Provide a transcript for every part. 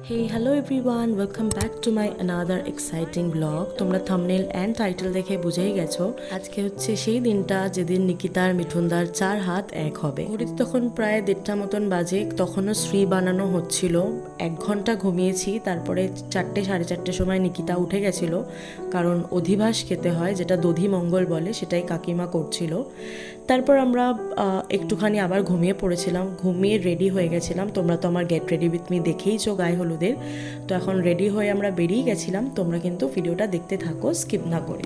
Hey, hello everyone, welcome back to my another exciting vlog. তোমরা thumbnail and title দেখে বুঝেই গেছো আজকে হচ্ছে সেই দিনটা যেদিন নিকিতার মিঠুনদার 4 হাত এক হবে। ঘড়িতে তখন প্রায় 1:30 মতন বাজে, তখনও শ্রী বানানো হচ্ছিল। 1 ঘন্টা ঘুমিয়েছি, তারপরে 4টে 4:30 সময় নিকিতা উঠে গেছিল, কারণ অধিবাস খেতে হয়, যেটা দধি মঙ্গল বলে, সেটাই কাকিমা করছিল। তারপর আমরা একটুখানি আবার ঘুমিয়ে পড়েছিলাম, ঘুমিয়ে রেডি হয়ে গেছিলাম। তোমরা তো আমার গেট রেডি উইথ মি দেখেইছো গায়ে হলুদের। তো এখন রেডি হয়ে আমরা বেরিয়ে গেছিলাম। তোমরা কিন্তু ভিডিওটা দেখতে থাকো স্কিপ না করে।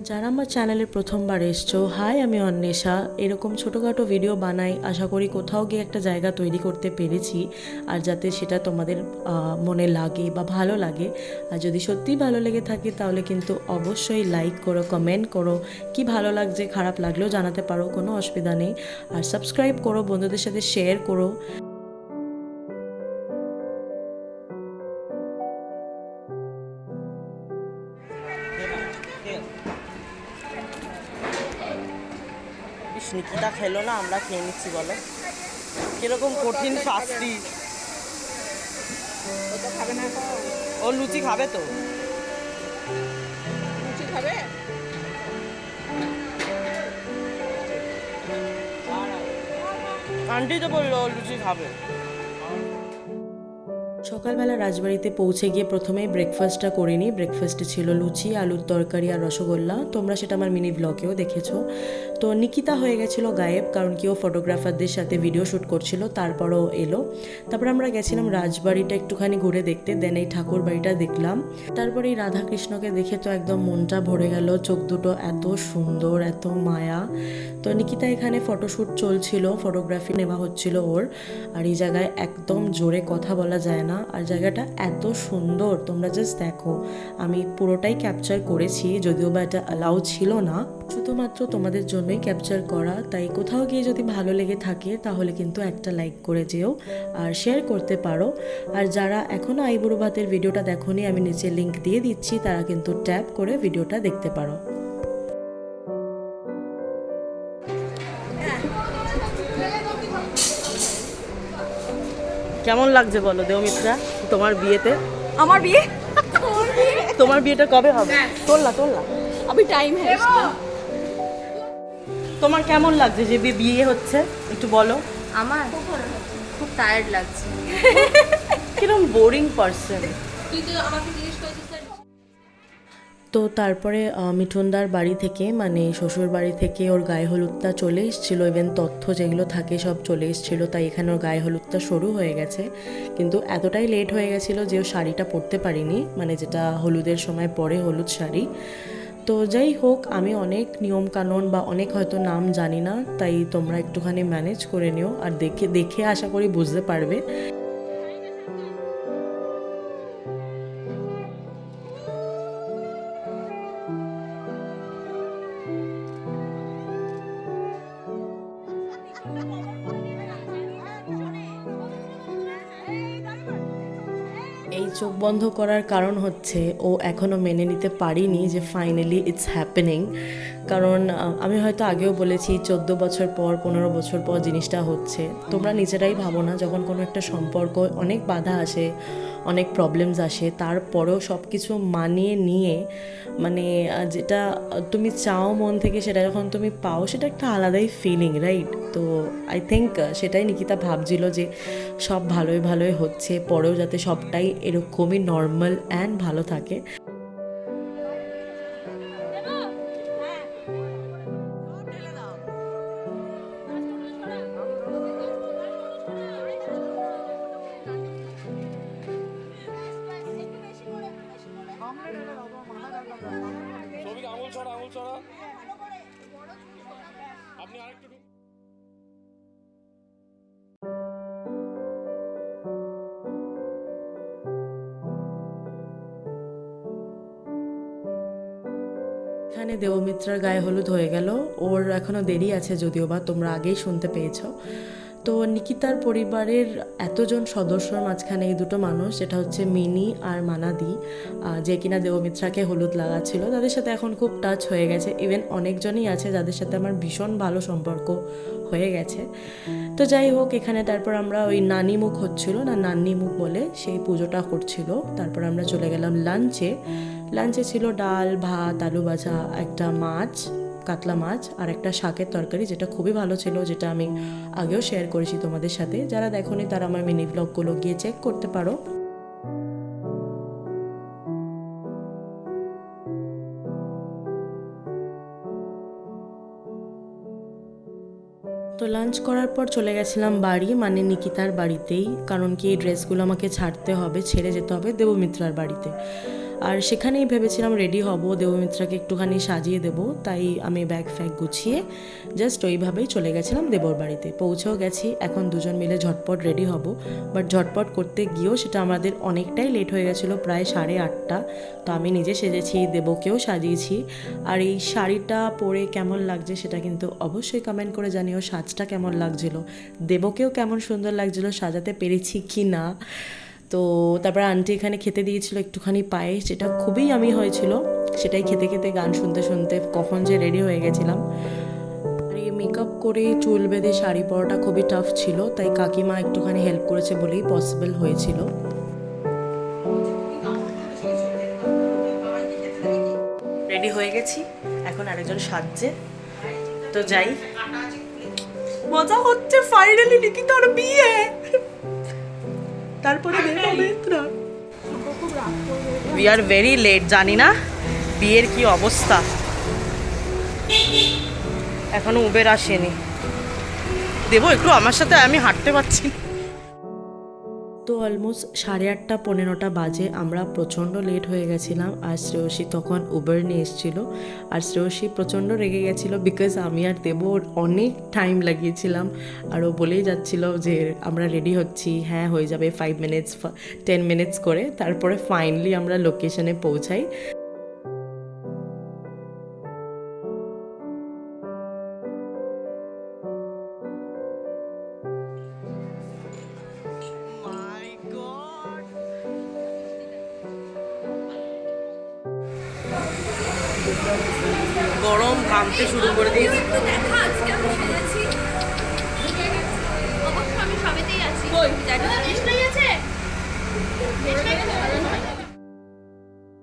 যারা আমার চ্যানেলে প্রথমবার এসছো, হাই, আমি অন্বেষা। এরকম ছোটোখাটো ভিডিও বানাই, আশা করি কোথাও গিয়ে একটা জায়গা তৈরি করতে পেরেছি, আর যাতে সেটা তোমাদের মনে লাগে বা ভালো লাগে। আর যদি সত্যিই ভালো লেগে থাকে তাহলে কিন্তু অবশ্যই লাইক করো, কমেন্ট করো, কি ভালো লাগছে খারাপ লাগলেও জানাতে পারো, কোনো অসুবিধা নেই। আর সাবস্ক্রাইব করো, বন্ধুদের সাথে শেয়ার করো। নিকিতা খেলো না, আমরা খেয়ে নিচ্ছি। বলো কিরকম কঠিন শাস্তি। ও লুচি খাবে তো? লুচি খাবে? আন্টি তো বললো লুচি খাবে। সকালবেলা রাজবাড়িতে পৌঁছে গিয়ে প্রথমেই ব্রেকফাস্টটা করে নিই। ব্রেকফাস্টে ছিল লুচি, আলুর তরকারি আর রসগোল্লা। তোমরা সেটা আমার মিনি ব্লগেও দেখেছো। তো নিকিতা হয়ে গেছিলো গায়েব, কারণ কি ও ফটোগ্রাফারদের সাথে ভিডিও শ্যুট করছিল, তারপরও এলো। তারপর আমরা গেছিলাম রাজবাড়িটা একটুখানি ঘুরে দেখতে, দেন এই ঠাকুর বাড়িটা দেখলাম। তারপরে এই রাধাকৃষ্ণকে দেখে তো একদম মনটা ভরে গেল, চোখ দুটো এত সুন্দর, এত মায়া। তো নিকিতা এখানে ফটোশ্যুট চলছিল, ফটোগ্রাফি নেওয়া হচ্ছিল ওর। আর এই জায়গায় একদম জোরে কথা বলা যায় না, আর জায়গাটা এত সুন্দর, তোমরা জাস্ট দেখো। আমি পুরোটাই ক্যাপচার করেছি, যদিও বা এটা অ্যালাউ ছিল না, শুধুমাত্র তোমাদের জন্যই ক্যাপচার করা। তাই কোথাও গিয়ে যদি ভালো লেগে থাকে তাহলে কিন্তু একটা লাইক করে যেও আর শেয়ার করতে পারো। আর যারা এখনও আইবুড়ো ভাতের ভিডিওটা দেখোনি, আমি নিচে লিঙ্ক দিয়ে দিচ্ছি, তারা কিন্তু ট্যাপ করে ভিডিওটা দেখতে পারো। কেমন লাগছে বলো দেওমিত্রা তোমার বিয়েতে? আমার বিয়ে? তোমার বিয়েটা কবে হবে? তোলা अभी टाइम है इसका। তোমার কেমন লাগছে যে বিয়ে হচ্ছে, একটু বলো। আমার খুব টায়ার্ড লাগছে। কিরকম বোরিং পারসন। তুই তো আমাকে জিজ্ঞেস করেছিস স্যার। তো তারপরে মিঠুনদার বাড়ি থেকে, মানে শ্বশুর বাড়ি থেকে ওর গায়ে হলুদটা চলে এসেছিলো। ইভেন তথ্য যেগুলো থাকে সব চলে এসেছিলো, তাই এখানে ওর গায়ে হলুদটা শুরু হয়ে গেছে। কিন্তু এতটাই লেট হয়ে গেছিলো যে ও শাড়িটা পরতে পারিনি, মানে যেটা হলুদের সময় পরে, হলুদ শাড়ি। তো যাই হোক, আমি অনেক নিয়মকানুন বা অনেক হয়তো নাম জানি না, তাই তোমরা একটুখানি ম্যানেজ করে নিও। আর দেখে দেখে আশা করি বুঝতে পারবে। এই চোখ বন্ধ করার কারণ হচ্ছে ও এখনও মেনে নিতে পারিনি যে ফাইনালি ইটস হ্যাপেনিং। কারণ আমি হয়তো আগেও বলেছি 14 বছর পর, 15 বছর পর জিনিসটা হচ্ছে। তোমরা নিজেরাই ভাবো না, যখন কোনো একটা সম্পর্ক অনেক বাধা আসে, অনেক প্রবলেমস আসে, তারপরেও সব কিছু মানিয়ে নিয়ে, মানে যেটা তুমি চাও মন থেকে, সেটা যখন তুমি পাও, সেটা একটা আলাদাই ফিলিং, রাইট? তো আই থিঙ্ক সেটাই নিকিতা ভাবছিল, যে সব ভালোই ভালোই হচ্ছে, পরেও যাতে সবটাই এরকমই নর্মাল অ্যান্ড ভালো থাকে। এখানে দেবমিত্রার গায়ে হলুদ হয়ে গেল, ওর এখনও দেরি আছে, যদিও বা তোমরা আগেই শুনতে পেয়েছো। তো নিকিতার পরিবারের এতজন সদস্যর মাঝখানে এই দুটো মানুষ, যেটা হচ্ছে মিনি আর মানাদি, যে কিনা দেবমিত্রাকে হলুদ লাগাচ্ছিল, তাদের সাথে এখন খুব টাচ হয়ে গেছে। ইভেন অনেকজনই আছে যাদের সাথে আমার ভীষণ ভালো সম্পর্ক হয়ে গেছে। তো যাই হোক, এখানে তারপর আমরা ওই নানি মুখ হচ্ছিল না, নান্নি মুখ বলে সেই পুজোটা করছিল। তারপর আমরা চলে গেলাম লাঞ্চে ছিল ডাল, ভাত, আলু ভাজা, একটা মাছ, কাতলা মাছ, আর একটা শাকের তরকারি, যেটা খুবই ভালো ছিল, যেটা আমি আগেও শেয়ার করেছি তোমাদের সাথে। যারা দেখোনি তারা আমার মিনি ব্লগগুলো গিয়ে চেক করতে পারো। তো লাঞ্চ করার পর চলে গেছিলাম বাড়ি, মানে নিকিতার বাড়িতেই, কারণ কি এই ড্রেসগুলো আমাকে ছাড়তে হবে, ছেড়ে যেতে হবে দেবমিত্রার বাড়িতে। আর সেখানেই ভেবেছিলাম রেডি হব, দেবমিত্রাকে একটুখানি সাজিয়ে দেব, তাই আমি ব্যাগ ফ্যাগ গুছিয়ে জাস্ট ওইভাবেই চলে গেছিলাম দেবর বাড়িতে। পৌঁছেও গেছি, এখন দুজন মিলে ঝটপট রেডি হব। বাট ঝটপট করতে গিয়েও সেটা আমাদের অনেকটাই লেট হয়ে গেছিলো, প্রায় 8:30। তো আমি নিজে সেজেছি, দেবকেও সাজিয়েছি। আর এই শাড়িটা পরে কেমন লাগছে সেটা কিন্তু অবশ্যই কমেন্ট করে জানিও। সাজটা কেমন লাগছিল, দেবকেও কেমন সুন্দর লাগছিল, সাজাতে পেরেছি কি না। তো তারপরে আন্টি এখানে খেতে দিয়েছিল একটুখানি পায়েস, যেটা খুবই আমি হয়েছিল। সেটাই খেতে খেতে গান শুনতে শুনতে কখন যে রেডি হয়ে গেছিলাম। আর এই মেকআপ করে চুল বেঁধে শাড়ি পরাটা খুবই টাফ ছিল, তাই কাকিমা একটুখানি হেল্প করেছে বলেই পসিবল হয়েছিল। রেডি হয়ে গেছি, এখন আরেকজন সাজছে। তো যাই, মজা হচ্ছে, ফাইনালি নিকিতার বিয়ে। তারপরে উই আর ভেরি লেট, জানি না বিয়ের কি অবস্থা, এখনো উবের আসেনি। দেবো একটু আমার সাথে, আমি হাঁটতে পারছি। তো অলমোস্ট 8:30 9:15 বাজে, আমরা প্রচণ্ড লেট হয়ে গেছিলাম। আর শ্রেয়সী তখন উবের নিয়ে এসেছিল, আর শ্রেয়সী প্রচণ্ড রেগে গেছিলো বিকজ আমি আর দেব অনেক টাইম লাগিয়েছিলাম। আর ও বলেই যাচ্ছিল যে আমরা রেডি হচ্ছি, হ্যাঁ হয়ে যাবে 5 মিনিটস 10 মিনিটস করে। তারপরে ফাইনালি আমরা লোকেশনে পৌঁছাই। গরম ঘামতে শুরু করে দিয়েছি।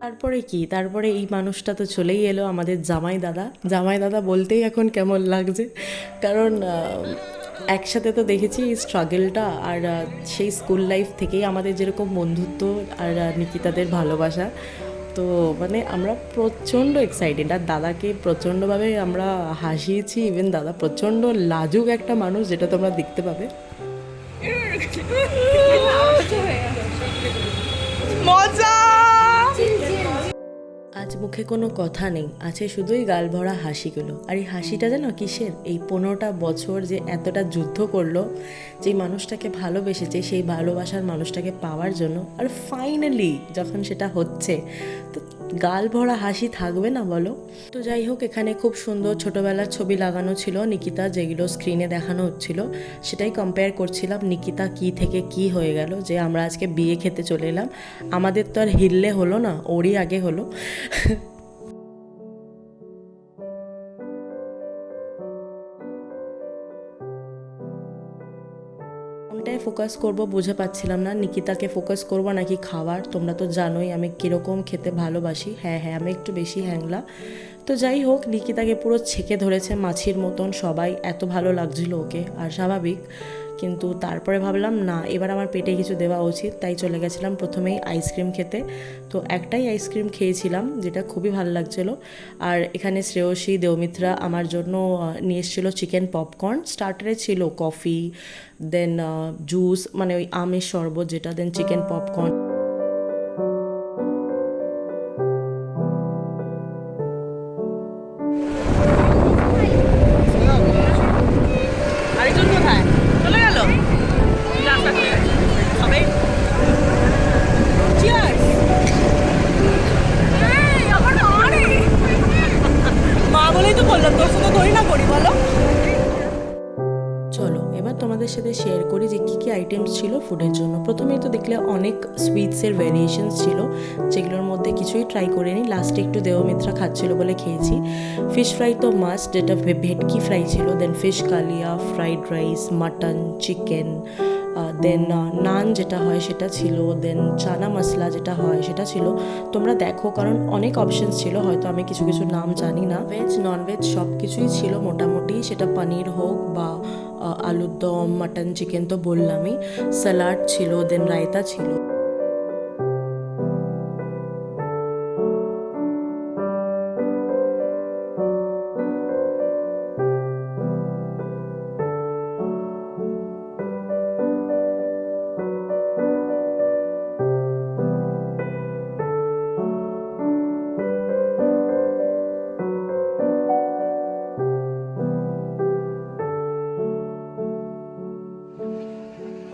তারপরে কি, তারপরে এই মানুষটা তো চলেই এলো, আমাদের জামাই দাদা বলতেই এখন কেমন লাগছে, কারণ একসাথে তো দেখেছি এই স্ট্রাগলটা। আর সেই স্কুল লাইফ থেকেই আমাদের যেরকম বন্ধুত্ব আর নিকিতাদের ভালোবাসা, তো মানে আমরা প্রচণ্ড এক্সাইটেড। আর দাদাকে প্রচণ্ডভাবে আমরা হাসিয়েছি। ইভেন দাদা প্রচণ্ড লাজুক একটা মানুষ, যেটা তোমরা দেখতে পাবে। মজা। আজ মুখে কোনো কথা নেই, আছে শুধুই গাল ভরা হাসিগুলো। আর এই হাসিটা জানো কিসের? এই 15টা বছর যে এতটা যুদ্ধ করলো, যেই মানুষটাকে ভালোবেসেছে, সেই ভালোবাসার মানুষটাকে পাওয়ার জন্য। আর ফাইনালি যখন সেটা হচ্ছে, তো গাল ভরা হাসি থাকবে না বলো? তো যাই হোক, এখানে খুব সুন্দর ছোটোবেলার ছবি লাগানো ছিল নিকিতা, যেগুলো স্ক্রিনে দেখানো হচ্ছিল। সেটাই কম্পেয়ার করছিলাম, নিকিতা কি থেকে কি হয়ে গেল, যে আমরা আজকে বিয়ে খেতে চলে এলাম। আমাদের তো আর হিললে হলো না, ওরই আগে হলো। কোনটায় ফোকাস করব বুঝে পাচ্ছিলাম না, নিকিতাকে ফোকাস করব নাকি খাবার। তোমরা তো জানোই আমি কীরকম খেতে ভালোবাসি। হ্যাঁ আমি একটু বেশি হ্যাংলা। তো যাই হোক, নিকিতাকে পুরো ছেঁকে ধরেছে মাছির মতন সবাই, এত ভালো লাগছিল ওকে। আর স্বাভাবিক, কিন্তু তারপরে ভাবলাম না, এবার আমার পেটে কিছু দেওয়া উচিত, তাই চলে গেছিলাম প্রথমেই আইসক্রিম খেতে। তো একটাই আইসক্রিম খেয়েছিলাম, যেটা খুবই ভালো লাগছিলো। আর এখানে শ্রেয়সী দেবমিত্রা আমার জন্য নিয়ে এসেছিলো চিকেন পপকর্ন। স্টার্টারে ছিল কফি, দেন জুস, মানে ওই আমের শরবত যেটা, দেন চিকেন পপকর্ন। আরেকজন কোথায় চলে গেল? সবাই মা বলেই তো বললাম, তোর সাথে করি না করি বলো। চলো এবার তোমাদের সাথে শেয়ার করি যে কী কী আইটেমস ছিল ফুডের জন্য। প্রথমেই তো দেখলে অনেক সুইটসের ভ্যারিয়েশনস ছিল, যেগুলোর মধ্যে কিছুই ট্রাই করিনি, লাস্টে একটু দেবমিত্রা খাচ্ছিল বলে খেয়েছি। ফিশ ফ্রাই তো মাস্ট, যেটা ভেটকি ফ্রাই ছিল, দেন ফিশ কালিয়া, ফ্রাইড রাইস, মাটন, চিকেন, দেন নান যেটা হয় সেটা ছিল, দেন চানা মশলা যেটা হয় সেটা ছিল। তোমরা দেখো, কারণ অনেক অপশনস ছিল, হয়তো আমি কিছু কিছু নাম জানি না। ভেজ ননভেজ সব কিছুই ছিল মোটামুটি, সেটা পনির হোক বা আলুর দম, মাটন, চিকেন তো বললামই। স্যালাড ছিল, দেন রায়তা ছিল।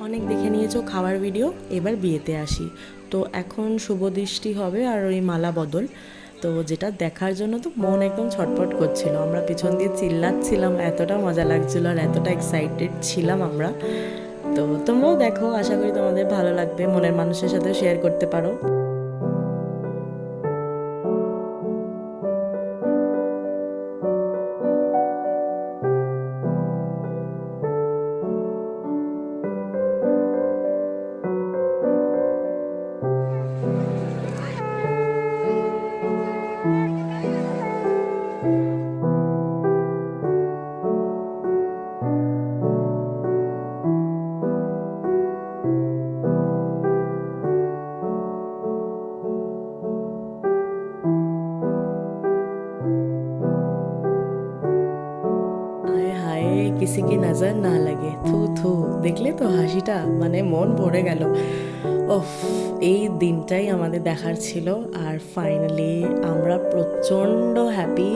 অনেক দেখে নিয়েছো খাওয়ার ভিডিও, এবার বিয়েতে আসি। তো এখন শুভদৃষ্টি হবে আর ওই মালা বদল, তো যেটা দেখার জন্য তো মন একদম ছটফট করছিল। আমরা পিছন দিয়ে চিল্লাচ্ছিলাম, এতটা মজা লাগছিল আর এতটা এক্সাইটেড ছিলাম আমরা। তো তোমরাও দেখো, আশা করি তোমাদের ভালো লাগবে, মনের মানুষের সাথে শেয়ার করতে পারো। হায় হায়, কিসি কি নজর না লাগে, থু থু। দেখলে তো হাসিটা, মানে মন ভরে গেল। ওফ, এই দিনটাই আমাদের দেখার ছিল। আর ফাইনালি আমরা প্রচণ্ড হ্যাপি,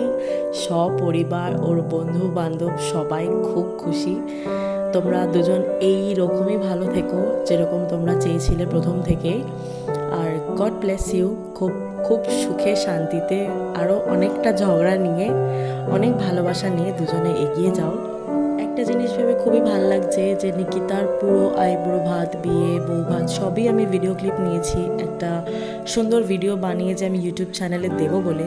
সপরিবার, ওর বন্ধু বান্ধব সবাই খুব খুশি। তোমরা দুজন এই রকমই ভালো থেকো, যেরকম তোমরা চেয়েছিলে প্রথম থেকে। আর গড ব্লেস ইউ, খুব খুব সুখে শান্তিতে, আরও অনেকটা ঝগড়া নিয়ে, অনেক ভালোবাসা নিয়ে দুজনে এগিয়ে যাও। একটা জিনিস ভেবে খুবই ভালো লাগছে যে নিকিতার পুরো আইবুড়ো ভাত, বিয়ে, বউ ভাত সবই আমি ভিডিও ক্লিপ নিয়েছি, একটা সুন্দর ভিডিও বানিয়ে যে আমি ইউটিউব চ্যানেলে দেবো বলে।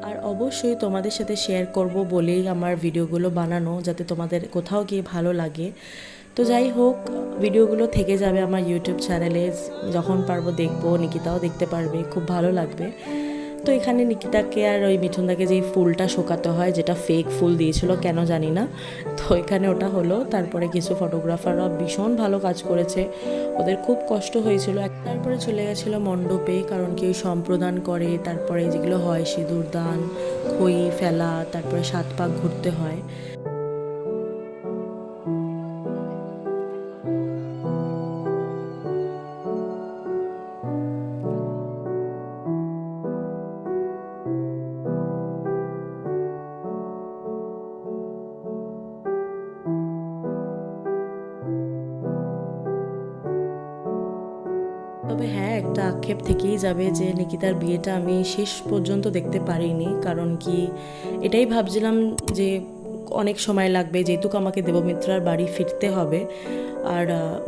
আর অবশ্যই তোমাদের সাথে শেয়ার করব বলেই আমার ভিডিওগুলো বানানো, যাতে তোমাদের কোথাও গিয়ে ভালো লাগে। তো যাই হোক, ভিডিওগুলো থেকে যাবে আমার ইউটিউব চ্যানেলে, যখন পারবো দেখবো, নিকিতাও দেখতে পারবে, খুব ভালো লাগবে। তো এখানে নিকিতাকে আর ওই মিঠুনদাকে যেই ফুলটা শোকাতে হয়, যেটা ফেক ফুল দিয়েছিল কেন জানি না, তো এখানে ওটা হলো। তারপরে কিছু ফটোগ্রাফাররা ভীষণ ভালো কাজ করেছে, ওদের খুব কষ্ট হয়েছিল। তারপরে চলে গেছিলো মণ্ডপে, কারণ কেউ সম্প্রদান করে, তারপরে যেগুলো হয় সিঁদুর দান, খই ফেলা, তারপরে 7 পাক ঘুরতে হয়। তবে হ্যাঁ, একটা আক্ষেপ থেকেই যাবে যে নিকিতার বিয়েটা আমি শেষ পর্যন্ত দেখতে পারিনি। কারণ কি, এটাই ভাবছিলাম যে অনেক সময় লাগবে, যেহেতু আমাকে দেবমিত্রার বাড়ি ফিরতে হবে। আর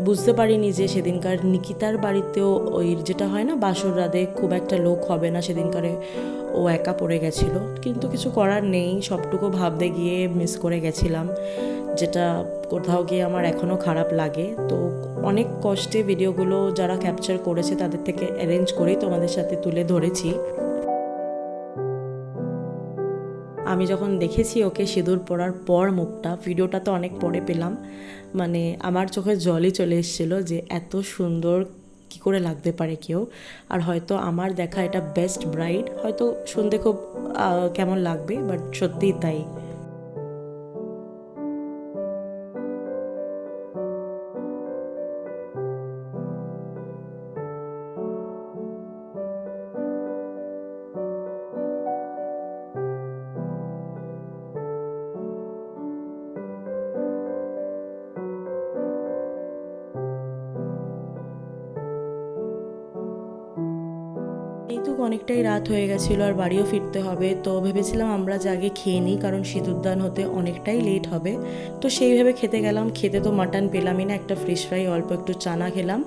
বুঝতে পারিনি যে সেদিনকার নিকিতার বাড়িতেও ওই যেটা হয় না, বাসর রাতে খুব একটা লোক হবে না সেদিনকারে, ও একা পড়ে গেছিলো। কিন্তু কিছু করার নেই, সবটুকু ভাবতে গিয়ে মিস করে গেছিলাম, যেটা কোথাও গিয়ে আমার এখনও খারাপ লাগে। তো অনেক কষ্টে ভিডিওগুলো যারা ক্যাপচার করেছে তাদের থেকে অ্যারেঞ্জ করেই তোমাদের সাথে তুলে ধরেছি। আমি যখন দেখেছি ওকে সিঁদুর পরার পর মুখটা, ভিডিওটা তো অনেক পরে পেলাম, মানে আমার চোখে জলই চলে এসেছিলো যে এত সুন্দর কি করে লাগতে পারে কেউ। আর হয়তো আমার দেখা এটা বেস্ট ব্রাইড, হয়তো শুনতে খুব কেমন লাগবে, বাট সত্যিই তাই। যেহেতু অনেকটাই রাত হয়ে গেছিলো আর বাড়িও ফিরতে হবে, তো ভেবেছিলাম আমরা যে আগে খেয়ে নিই, কারণ সিঁদুরদান হতে অনেকটাই লেট হবে। তো সেই ভেবে খেতে গেলাম। খেতে তো মাটন পেলামই না, একটা ফিশ ফ্রাই, অল্প একটু চানা খেলাম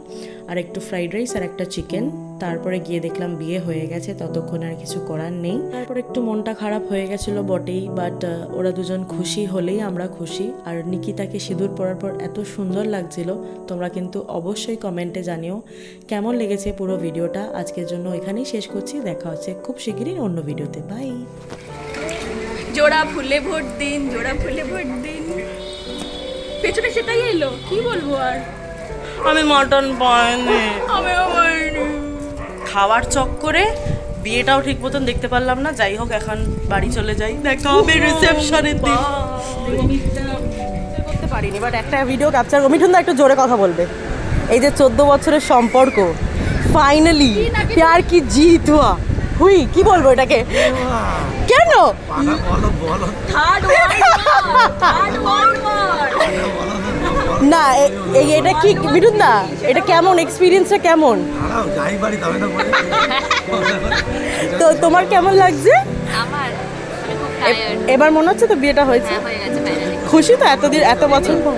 আর একটু ফ্রাইড রাইস আর একটা চিকেন। তারপরে গিয়ে দেখলাম বিয়ে হয়ে গেছে, ততক্ষণ আর কিছু করার নেই। তারপর একটু মনটা খারাপ হয়ে গেছিলো বটেই, বাট ওরা দুজন খুশি হলেই আমরা খুশি। আর নিকিতাকে সিঁদুর পরার পর এত সুন্দর লাগছিল। তোমরা কিন্তু অবশ্যই কমেন্টে জানিও কেমন লেগেছে পুরো ভিডিওটা। আজকের জন্য এখানেই শেষ করছি, দেখা হচ্ছে খুব শিগগিরই অন্য ভিডিওতে। বাই। জোড়া ফুলে ভোট দিন, জোড়া ফুলে ভোট দিন। পেছনে সেটাই এলো, কি বলবো আর। আমি মটন পাইনি, আমিও পারিনি। খাওয়ার চক্করে বিয়েটাও ঠিক মতন দেখতে পারলাম না। যাই হোক, এখন বাড়ি চলে যাই, দেখা হবে রিসেপশনের দিন। করতে পারিনি, বাট একটা ভিডিও ক্যাপচার। মিঠুন দা একটু জোরে কথা বলবে। এই যে 14 বছরের সম্পর্ক ফাইনালি প্যার কি জিত হুই, কি বলবো এটাকে? কেন থার্ড ওয়ার্ল্ড ওয়ার। না এটা কি মিঠুন দা, এটা কেমন এক্সপিরিয়েন্সটা কেমন? তো তোমার কেমন লাগছে? আমার আমি খুব টায়ার্ড। এবার মনে হচ্ছে তো বিয়েটা হয়েছে, হয়ে গেছে ফাইনালি। খুশি তো এতদিন এত বছর পর?